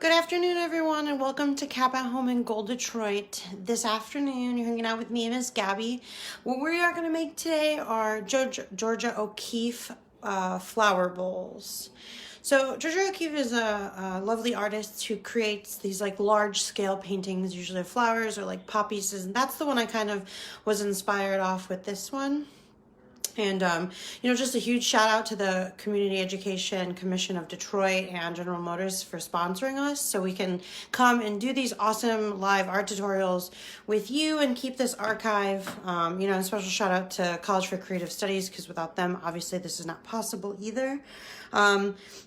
Good afternoon, everyone, and welcome to Cap at Home in Gold, Detroit. This afternoon, you're hanging out with me, Miss Gabby. What we are going to make today are Georgia O'Keeffe flower bowls. So Georgia O'Keeffe is a lovely artist who creates these like large scale paintings, usually of flowers or like pop pieces, and that's the one I kind of was inspired off with this one. And, just a huge shout out to the Community Education Commission of Detroit and General Motors for sponsoring us so we can come and do these awesome live art tutorials with you and keep this archive. A special shout out to College for Creative Studies because without them, obviously this is not possible either.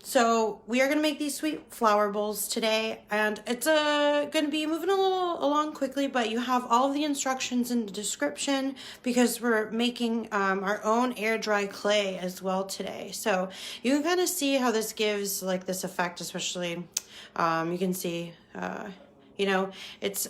So we are going to make these sweet flower bowls today, and it's going to be moving a little along quickly, but you have all of the instructions in the description because we're making our own air dry clay as well today. So you can kind of see how this gives like this effect, especially you can see it's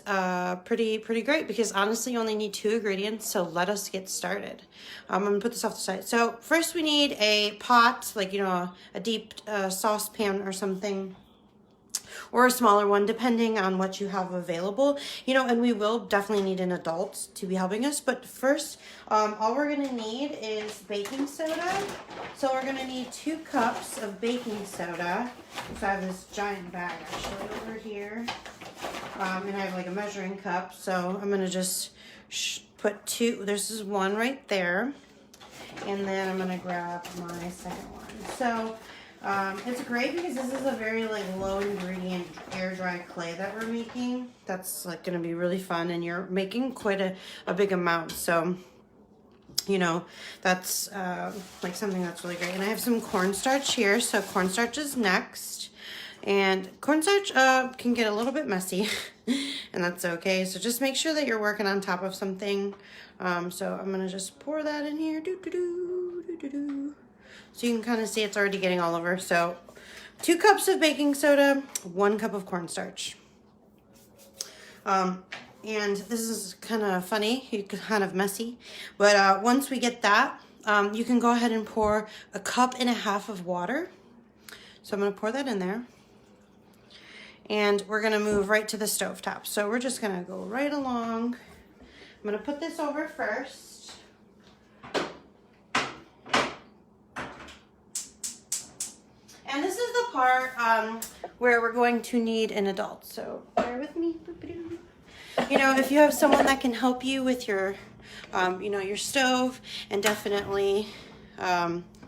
pretty great because honestly you only need 2 ingredients, so let us get started. I'm gonna put this off the side. So first we need a pot, like a deep saucepan or something, or a smaller one depending on what you have available, and we will definitely need an adult to be helping us. But first all we're gonna need is baking soda. So we're gonna need 2 cups of baking soda. So I have this giant bag actually over here. And I have like a measuring cup, so I'm gonna just put 2, this is 1 right there, and then I'm gonna grab my second one. So it's great because this is a very like low ingredient air dry clay that we're making. That's like gonna be really fun, and you're making quite a big amount, so that's like something that's really great. And I have some cornstarch here, so cornstarch is next. And cornstarch can get a little bit messy, and that's okay. So just make sure that you're working on top of something. So I'm gonna just pour that in here. So you can kind of see it's already getting all over. So 2 cups of baking soda, 1 cup of cornstarch. And this is kind of funny, kind of messy, but once we get that, you can go ahead and pour 1.5 cups of water. So I'm gonna pour that in there. And we're gonna move right to the stovetop. So we're just gonna go right along. I'm gonna put this over first. And this is the part where we're going to need an adult. So bear with me. If you have someone that can help you with your, your stove, and definitely,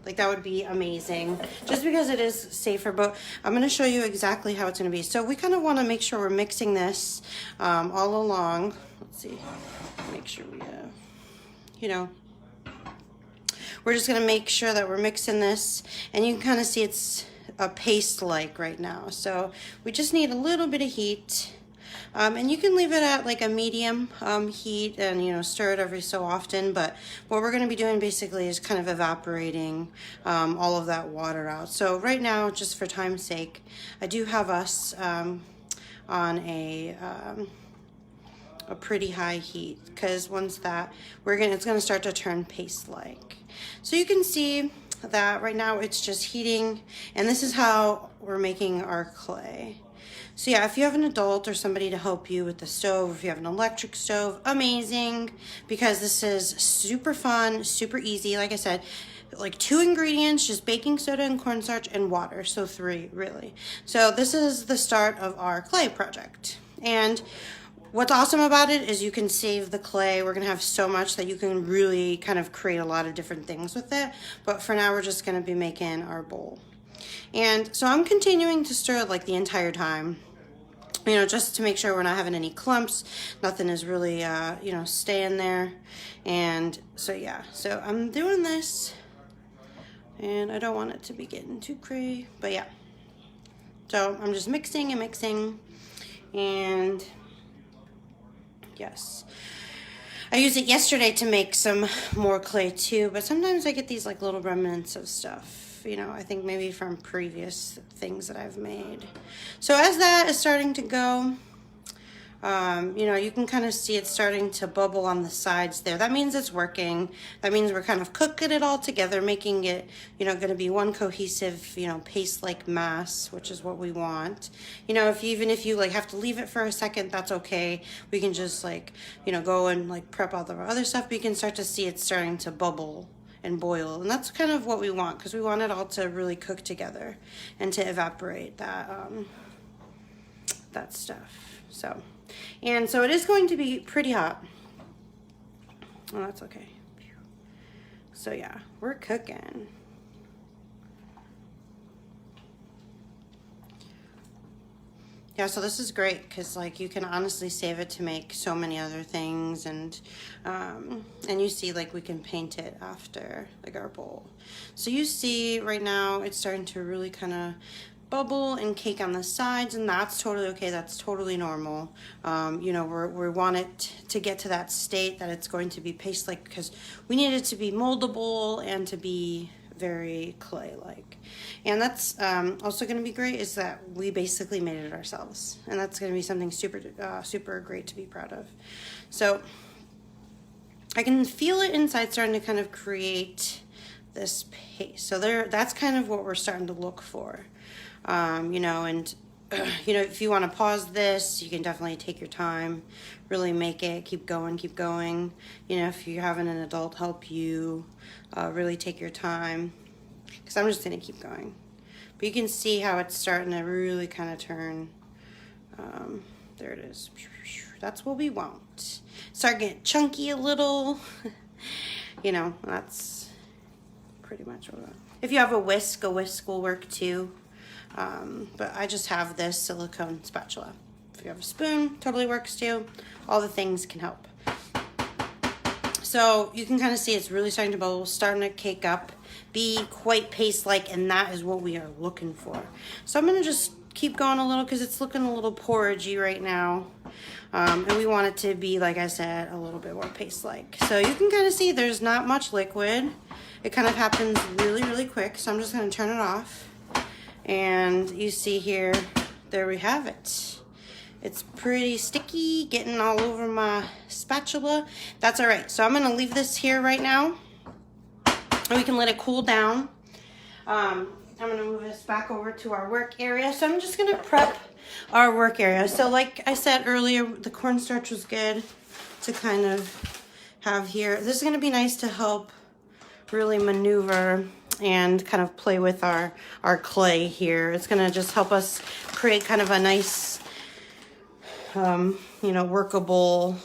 like that would be amazing, just because it is safer. But I'm going to show you exactly how it's going to be. So we kind of want to make sure we're mixing this all along. Let's see, make sure we we're just going to make sure that we're mixing this, and you can kind of see it's a paste like right now. So we just need a little bit of heat. And you can leave it at like a medium heat and, stir it every so often. But what we're going to be doing basically is kind of evaporating all of that water out. So right now, just for time's sake, I do have us on a pretty high heat, because once that, it's going to start to turn paste-like. So you can see that right now it's just heating, and this is how we're making our clay. So yeah, if you have an adult or somebody to help you with the stove, if you have an electric stove, amazing, because this is super fun, super easy. Like I said, like 2 ingredients, just baking soda and cornstarch and water. So 3 really. So this is the start of our clay project. And what's awesome about it is you can save the clay. We're gonna have so much that you can really kind of create a lot of different things with it. But for now, we're just gonna be making our bowl. And so I'm continuing to stir it like the entire time, just to make sure we're not having any clumps. Nothing is really, staying there. And so, yeah, so I'm doing this, and I don't want it to be getting too crazy, but yeah. So I'm just mixing and mixing, and yes. I used it yesterday to make some more clay too, but sometimes I get these like little remnants of stuff. I think maybe from previous things that I've made. So as that is starting to go, You know, you can kind of see it starting to bubble on the sides there. That means it's working. That means we're kind of cooking it all together, making it, you know, going to be one cohesive, you know, paste-like mass, which is what we want. You know, even if you like have to leave it for a second, that's okay. We can just like, you know, go and like prep all the other stuff. But you can start to see it starting to bubble and boil, and that's kind of what we want, because we want it all to really cook together and to evaporate that stuff. So, and so it is going to be pretty hot. Oh, that's okay. So yeah, we're cooking. Yeah, so this is great because like you can honestly save it to make so many other things, and you see like we can paint it after like our bowl. So you see right now it's starting to really kind of bubble and cake on the sides, and that's totally okay. That's totally normal. You know, we want it to get to that state that it's going to be paste-like, because we need it to be moldable and to be very clay-like. And that's also going to be great, is that we basically made it ourselves, and that's going to be something super great to be proud of. So I can feel it inside starting to kind of create this paste. So that's kind of what we're starting to look for. You know, and you know, if you want to pause this, you can definitely take your time, really make it, keep going. You know, if you're having an adult help you, really take your time, because I'm just going to keep going. But you can see how it's starting to really kind of turn. There it is. That's what we want. Start getting chunky a little. You know, that's pretty much what we want. If you have a whisk will work too. But I just have this silicone spatula. If you have a spoon, totally works too. All the things can help. So you can kind of see it's really starting to bubble, starting to cake up, be quite paste-like, and that is what we are looking for. So I'm going to just keep going a little, because it's looking a little porridgey right now. And we want it to be, like I said, a little bit more paste-like. So you can kind of see there's not much liquid. It kind of happens really quick. So I'm just going to turn it off. And you see here, there we have it. It's pretty sticky, getting all over my spatula. That's all right. So I'm going to leave this here right now, and we can let it cool down. I'm going to move this back over to our work area. So I'm just going to prep our work area. So like I said earlier, the cornstarch was good to kind of have here. This is going to be nice to help really maneuver and kind of play with our clay here. It's going to just help us create kind of a nice, you know, workable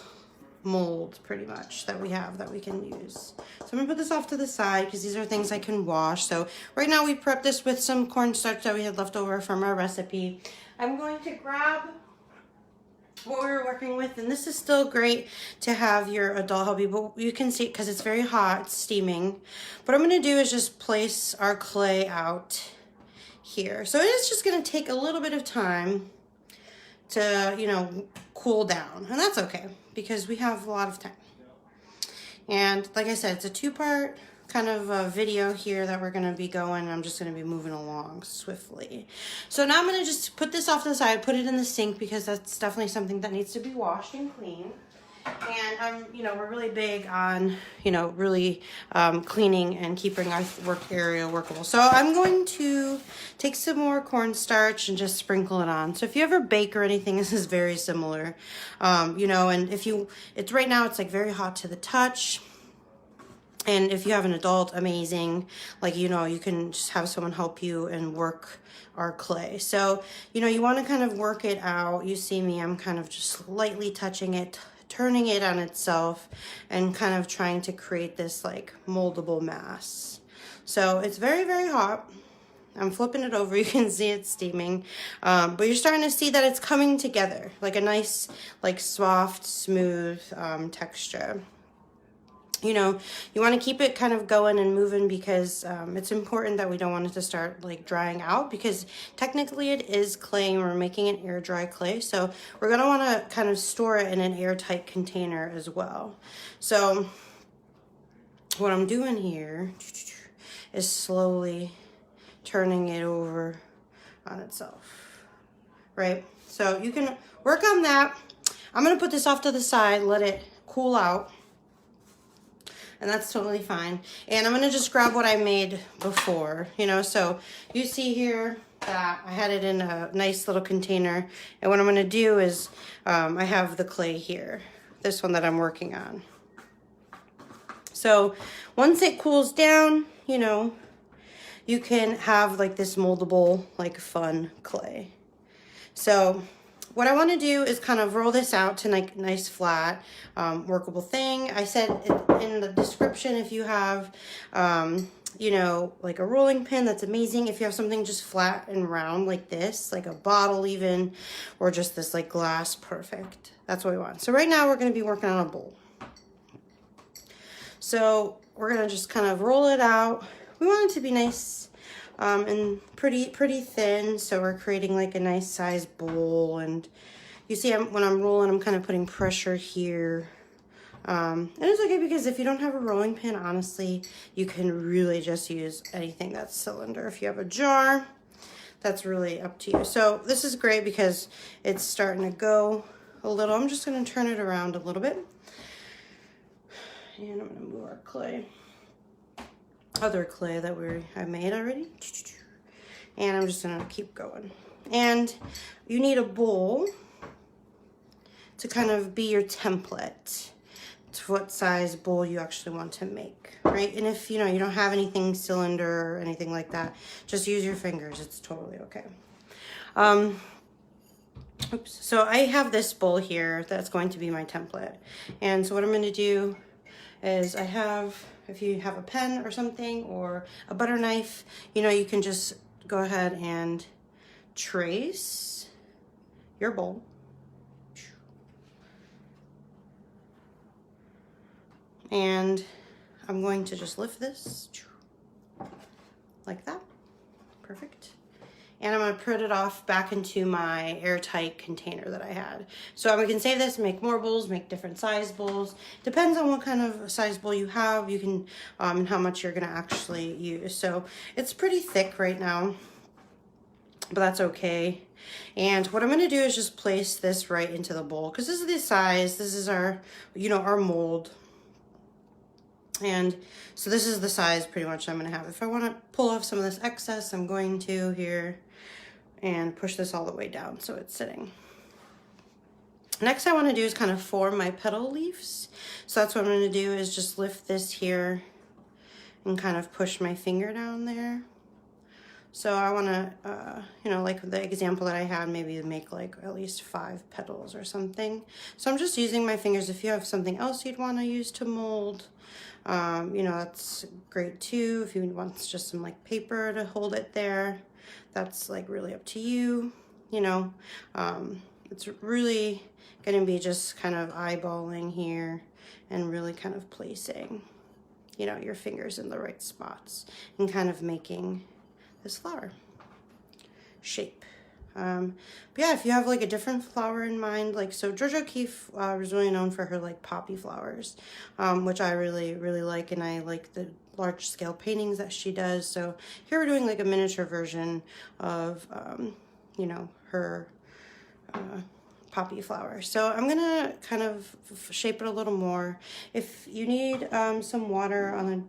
mold pretty much that we have that we can use. So I'm going to put this off to the side because these are things I can wash. So right now we prepped this with some cornstarch that we had left over from our recipe. I'm going to grab what we were working with, and this is still great to have your adult hubby, but you can see because it's very hot, it's steaming. What I'm going to do is just place our clay out here. So it is just going to take a little bit of time to, you know, cool down, and that's okay because we have a lot of time. And like I said, it's a two-part kind of a video here that we're going to be going. I'm just going to be moving along swiftly. So now I'm going to just put this off to the side, put it in the sink, because that's definitely something that needs to be washed and cleaned. And you know, we're really big on, you know, really cleaning and keeping our work area workable. So I'm going to take some more cornstarch and just sprinkle it on. So if you ever bake or anything, this is very similar. You know, and if you, it's right now, it's like very hot to the touch. And if you have an adult, amazing. Like, you know, you can just have someone help you and work our clay. So, you know, you want to kind of work it out. You see me, I'm kind of just lightly touching it, turning it on itself, and kind of trying to create this like moldable mass. So it's very, very hot. I'm flipping it over. You can see it steaming. But you're starting to see that it's coming together, like a nice, like soft, smooth texture. You know, you want to keep it kind of going and moving because it's important that we don't want it to start like drying out, because technically it is clay and we're making an air dry clay. So we're going to want to kind of store it in an airtight container as well. So what I'm doing here is slowly turning it over on itself, right? So you can work on that. I'm gonna put this off to the side, let it cool out. And that's totally fine. And I'm gonna just grab what I made before, you know, so you see here that I had it in a nice little container. And what I'm gonna do is, I have the clay here, this one that I'm working on. So once it cools down, you know, you can have like this moldable, like fun clay. So what I want to do is kind of roll this out to like nice flat workable thing. I said in the description, if you have you know, like a rolling pin, that's amazing. If you have something just flat and round like this, like a bottle even, or just this like glass, perfect. That's what we want. So right now we're going to be working on a bowl. So we're going to just kind of roll it out. We want it to be nice and pretty thin, so we're creating like a nice size bowl. And you see, when I'm rolling, I'm kind of putting pressure here. And it's okay because if you don't have a rolling pin, honestly, you can really just use anything that's cylinder. If you have a jar, that's really up to you. So this is great because it's starting to go a little. I'm just going to turn it around a little bit. And I'm going to move our clay. Other clay that I made already. And I'm just gonna keep going. And you need a bowl to kind of be your template to what size bowl you actually want to make, right? And if you know you don't have anything cylinder or anything like that, just use your fingers. It's totally okay. Oops. So I have this bowl here that's going to be my template. And so what I'm going to do is if you have a pen or something or a butter knife, you know, you can just go ahead and trace your bowl. And I'm going to just lift this like that. Perfect. And I'm going to put it off back into my airtight container that I had. So we can save this, make more bowls, make different size bowls. Depends on what kind of size bowl you have. You can, and how much you're going to actually use. So it's pretty thick right now, but that's okay. And what I'm going to do is just place this right into the bowl, because this is the size. This is our, you know, our mold. And so this is the size pretty much I'm going to have. If I want to pull off some of this excess, I'm going to here and push this all the way down so it's sitting. Next I want to do is kind of form my petal leaves. So that's what I'm going to do, is just lift this here and kind of push my finger down there. So I want to, you know, like the example that I had, maybe make like at least 5 petals or something. So I'm just using my fingers. If you have something else you'd want to use to mold, you know, that's great too. If you want just some like paper to hold it there, that's like really up to you. You know, it's really going to be just kind of eyeballing here and really kind of placing, you know, your fingers in the right spots and kind of making this flower shape. But yeah, if you have like a different flower in mind, like, so Georgia O'Keeffe was really known for her like poppy flowers, which I really like, and I like the large scale paintings that she does. So here we're doing like a miniature version of, you know, her poppy flower. So I'm gonna kind of shape it a little more. If you need some water on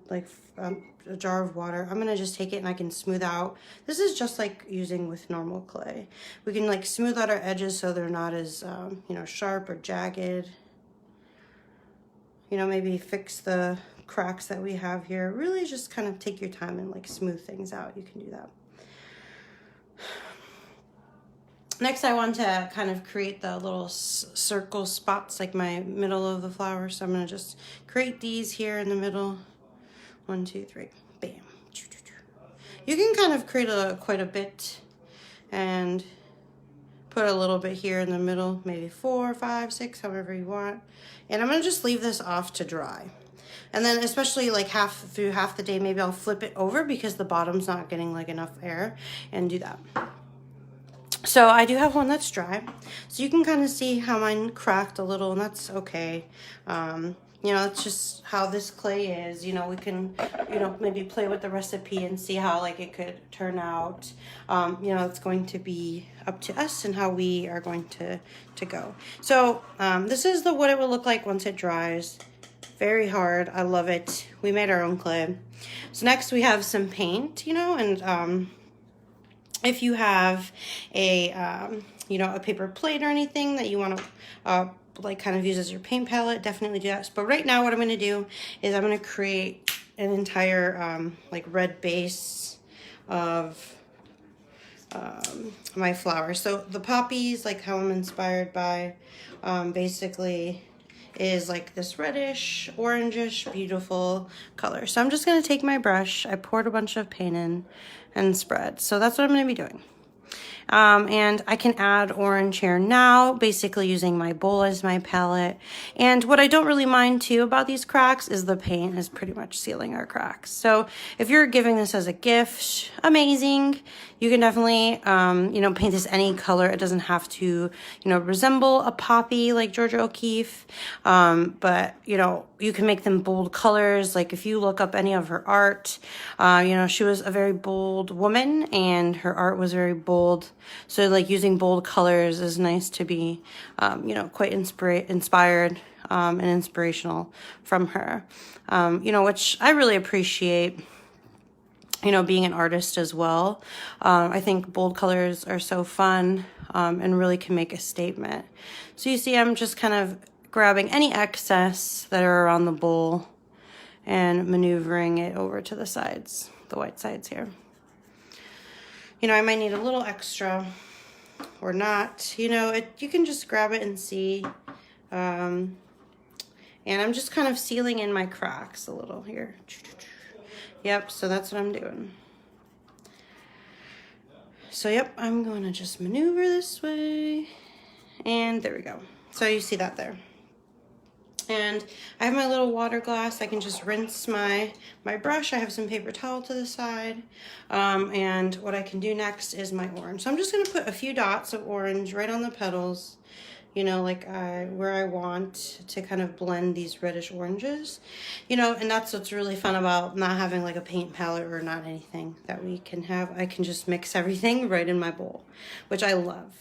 a jar of water, I'm gonna just take it and I can smooth out. This is just like using with normal clay. We can like smooth out our edges so they're not as you know, sharp or jagged. You know, maybe fix the cracks that we have here. Really just kind of take your time and like smooth things out. You can do that. Next, I want to kind of create the little circle spots, like my middle of the flower. So I'm going to just create these here in the middle. 1, 2, 3, bam. You can kind of create quite a bit and put a little bit here in the middle, maybe 4, 5, 6, however you want. And I'm going to just leave this off to dry. And then especially like through half the day, maybe I'll flip it over because the bottom's not getting like enough air, and do that. So I do have one that's dry, so you can kind of see how mine cracked a little, and that's okay. you know, it's just how this clay is. You know, we can, you know, maybe play with the recipe and see how like it could turn out. You know, it's going to be up to us and how we are going to go. So this is what it will look like once it dries. Very hard. I love it. We made our own clay. So next we have some paint, you know, and if you have a, you know, a paper plate or anything that you want to like kind of use as your paint palette, definitely do that. But right now what I'm going to do is I'm going to create an entire like red base of my flowers. So the poppies, like how I'm inspired by, basically is like this reddish, orangish, beautiful color. So I'm just going to take my brush. I poured a bunch of paint in and spread. So that's what I'm going to be doing. And I can add orange here now, basically using my bowl as my palette. And what I don't really mind too about these cracks is the paint is pretty much sealing our cracks. So if you're giving this as a gift, amazing. You can definitely, you know, paint this any color. It doesn't have to, you know, resemble a poppy like Georgia O'Keeffe. But, you know, you can make them bold colors. Like if you look up any of her art, you know, she was a very bold woman and her art was very bold. So like using bold colors is nice to be, you know, quite inspired and inspirational from her, you know, which I really appreciate, you know, being an artist as well. I think bold colors are so fun and really can make a statement. So you see, I'm just kind of grabbing any excess that are around the bowl and maneuvering it over to the sides, the white sides here. You know, I might need a little extra or not, you know, you can just grab it and see. And I'm just kind of sealing in my cracks a little here. Yep, so that's what I'm doing. So yep, I'm going to just maneuver this way. And there we go. So you see that there. And I have my little water glass. I can just rinse my brush. I have some paper towel to the side. And what I can do next is my orange. So I'm just going to put a few dots of orange right on the petals, you know, like where I want to kind of blend these reddish oranges, you know, and that's what's really fun about not having like a paint palette or not anything that we can have. I can just mix everything right in my bowl, which I love.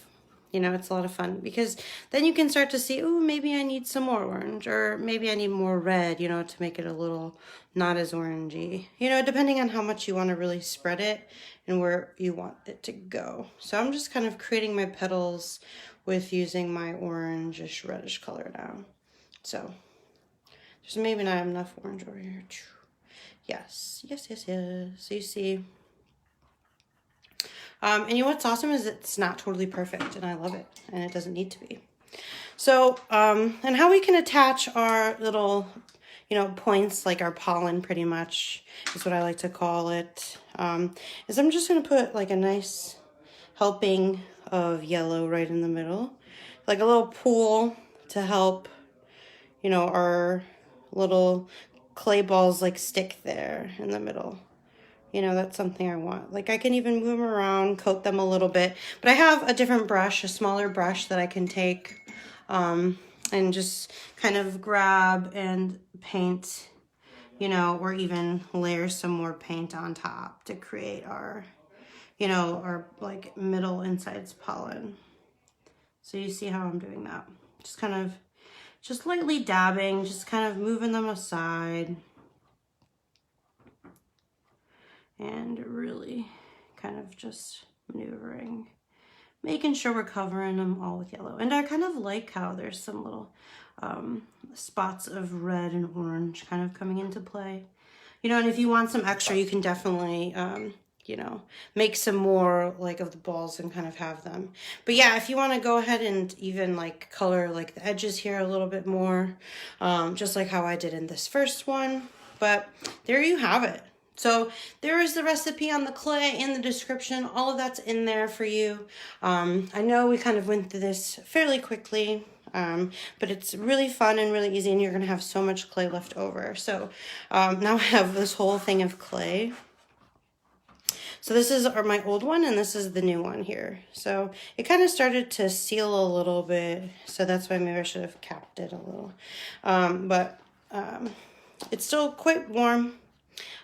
You know, it's a lot of fun because then you can start to see, oh, maybe I need some more orange or maybe I need more red, you know, to make it a little not as orangey, you know, depending on how much you want to really spread it and where you want it to go. So I'm just kind of creating my petals with using my orangish reddish color now. So there's maybe not enough orange over here. Yes, yes, yes, yes. So you see. And you know what's awesome is it's not totally perfect and I love it and it doesn't need to be. So, and how we can attach our little, you know, points, like our pollen pretty much is what I like to call it, is I'm just going to put like a nice helping of yellow right in the middle, like a little pool to help, you know, our little clay balls like stick there in the middle. You know, that's something I want. Like I can even move them around, coat them a little bit, but I have a different brush, a smaller brush that I can take and just kind of grab and paint, you know, or even layer some more paint on top to create our, you know, our like middle insides pollen. So you see how I'm doing that. Just kind of, just lightly dabbing, just kind of moving them aside. And really kind of just maneuvering, making sure we're covering them all with yellow. And I kind of like how there's some little spots of red and orange kind of coming into play. You know, and if you want some extra, you can definitely, you know, make some more like of the balls and kind of have them. But yeah, if you want to go ahead and even like color like the edges here a little bit more, just like how I did in this first one. But there you have it. So there is the recipe on the clay in the description. All of that's in there for you. I know we kind of went through this fairly quickly, but it's really fun and really easy and you're gonna have so much clay left over. So now I have this whole thing of clay. So this is my old one and this is the new one here. So it kind of started to seal a little bit. So that's why maybe I should have capped it a little. But It's still quite warm.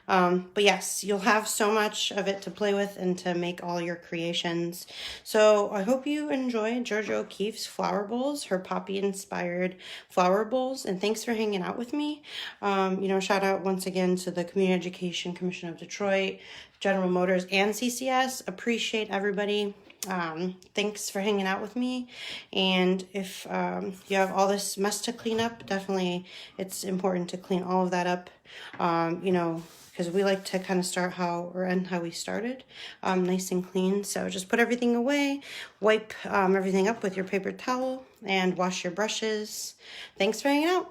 But yes, you'll have so much of it to play with and to make all your creations. So I hope you enjoy Georgia O'Keeffe's flower bowls, her poppy inspired flower bowls. And thanks for hanging out with me. You know, shout out once again to the Community Education Commission of Detroit, General Motors, and CCS. Appreciate everybody. Thanks for hanging out with me. And if you have all this mess to clean up, definitely it's important to clean all of that up. You know, because we like to kind of start how we started, nice and clean. So just put everything away, wipe everything up with your paper towel, and wash your brushes. Thanks for hanging out.